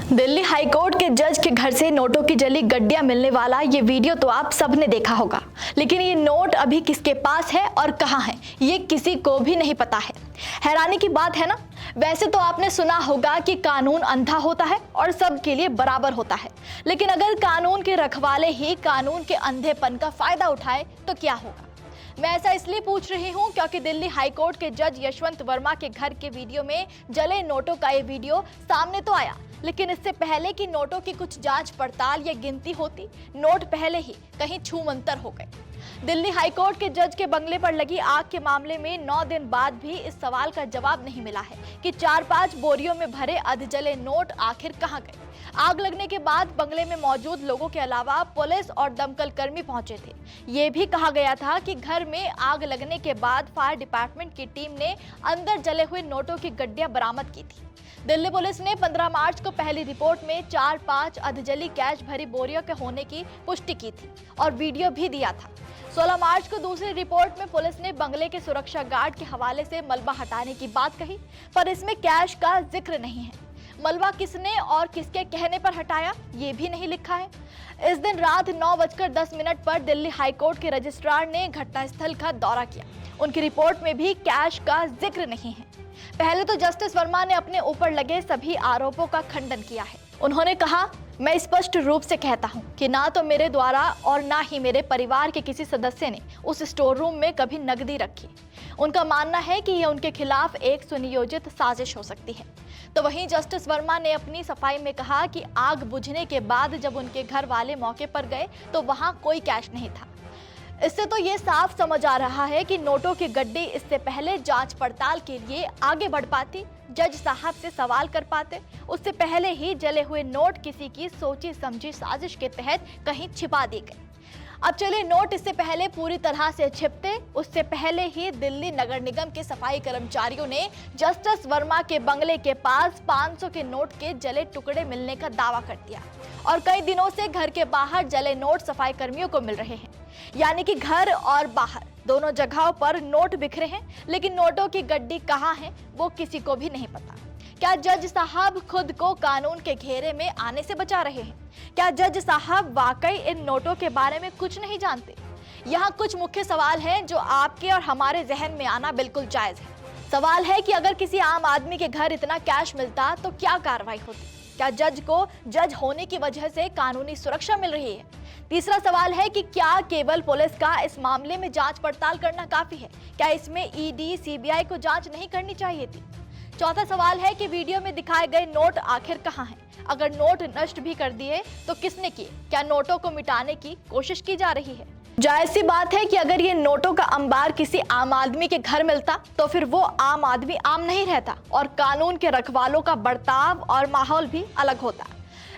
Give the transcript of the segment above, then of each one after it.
Delhi high court के जज के घर से नोटों की जली गड्डियां मिलने वाला ये वीडियो तो आप सबने देखा होगा, लेकिन ये नोट अभी किसके पास है और कहां है ये किसी को भी नहीं पता है। हैरानी की बात है ना। वैसे तो आपने सुना होगा कि कानून अंधा होता है और सबके लिए बराबर होता है, लेकिन अगर कानून के रखवाले ही कानून के अंधेपन का फायदा उठाए तो क्या होगा। मैं ऐसा इसलिए पूछ रही हूं क्योंकि दिल्ली हाईकोर्ट के जज यशवंत वर्मा के घर के वीडियो में जले नोटों का ये वीडियो सामने तो आया, लेकिन इससे पहले कि नोटों की कुछ जांच पड़ताल या गिनती होती, नोट पहले ही कहीं छूमंतर हो गए। दिल्ली हाईकोर्ट के जज के बंगले पर लगी आग के मामले में 9 दिन बाद भी इस सवाल का जवाब नहीं मिला है कि 4-5 बोरियों में भरे अधजले नोट आखिर कहां गए। आग लगने के बाद बंगले में मौजूद लोगों के अलावा पुलिस और दमकल कर्मी पहुंचे थे। ये भी कहा गया था कि घर में आग लगने के बाद फायर डिपार्टमेंट की टीम ने अंदर जले हुए नोटों की गड्डियां बरामद की थी। दिल्ली पुलिस ने 15 मार्च को पहली रिपोर्ट में 4-5 अधजली कैश भरी बोरियों के होने की पुष्टि की थी और वीडियो भी दिया था। 16 मार्च को दूसरी रिपोर्ट में पुलिस ने बंगले के सुरक्षा गार्ड के हवाले से मलबा हटाने की बात कही, पर इसमें कैश का जिक्र नहीं है। मलबा किसने और किसके कहने पर हटाया ये भी नहीं लिखा है। इस दिन रात 9:10 पर दिल्ली हाईकोर्ट के रजिस्ट्रार ने घटनास्थल का दौरा किया। उनकी रिपोर्ट में भी कैश का जिक्र नहीं है। पहले तो जस्टिस वर्मा ने अपने ऊपर लगे सभी आरोपों का खंडन किया है। उन्होंने कहा, मैं स्पष्ट रूप से कहता हूं कि ना तो मेरे द्वारा और ना ही मेरे परिवार के किसी सदस्य ने उस स्टोर रूम में कभी नकदी रखी। उनका मानना है कि यह उनके खिलाफ एक सुनियोजित साजिश हो सकती है। तो वहीं जस्टिस वर्मा ने अपनी सफाई में कहा कि आग बुझने के बाद जब उनके घर वाले मौके पर गए तो वहां कोई कैश नहीं था। इससे तो ये साफ समझ आ रहा है कि नोटों की गड्डी इससे पहले जांच पड़ताल के लिए आगे बढ़ पाती, जज साहब से सवाल कर पाते, उससे पहले ही जले हुए नोट किसी की सोची समझी साजिश के तहत कहीं छिपा दिए गए। अब चलिए नोट इससे पहले पूरी तरह से छिपते, उससे पहले ही दिल्ली नगर निगम के सफाई कर्मचारियों ने जस्टिस वर्मा के बंगले के पास 500 के नोट के जले टुकड़े मिलने का दावा कर दिया और कई दिनों से घर के बाहर जले नोट सफाई कर्मियों को मिल रहे हैं। यानी कि घर और बाहर दोनों जगहों पर नोट बिखरे हैं, लेकिन नोटों की गड्डी कहां है वो किसी को भी नहीं पता। क्या जज साहब खुद को कानून के घेरे में आने से बचा रहे हैं? क्या जज साहब वाकई इन नोटों के बारे में कुछ नहीं जानते? यहाँ कुछ मुख्य सवाल हैं जो आपके और हमारे जहन में आना बिल्कुल जायज है। सवाल है कि अगर किसी आम आदमी के घर इतना कैश मिलता तो क्या कार्रवाई होती? क्या जज को जज होने की वजह से कानूनी सुरक्षा मिल रही है? तीसरा सवाल है कि क्या केवल पुलिस का इस मामले में जांच पड़ताल करना काफी है? क्या इसमें ईडी, सीबीआई को जांच नहीं करनी चाहिए थी? चौथा सवाल है कि वीडियो में दिखाए गए नोट आखिर कहां हैं? अगर नोट नष्ट भी कर दिए तो किसने किए? क्या नोटों को मिटाने की कोशिश की जा रही है? जायज सी बात है कि अगर ये नोटों का अंबार किसी आम आदमी के घर मिलता तो फिर वो आम आदमी आम नहीं रहता और कानून के रखवालों का बर्ताव और माहौल भी अलग होता।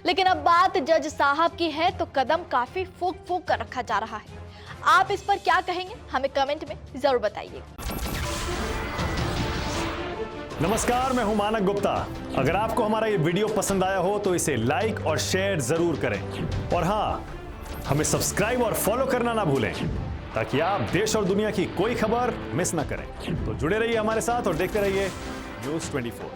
लेकिन अब बात जज साहब की है तो कदम काफी फूक फूक कर रखा जा रहा है। आप इस पर क्या कहेंगे? हमें कमेंट में जरूर बताइएगा। नमस्कार, मैं हूं मानक गुप्ता। अगर आपको हमारा ये वीडियो पसंद आया हो तो इसे लाइक और शेयर जरूर करें और हाँ, हमें सब्सक्राइब और फॉलो करना ना भूलें ताकि आप देश और दुनिया की कोई खबर मिस ना करें। तो जुड़े रहिए हमारे साथ और देखते रहिए News 24।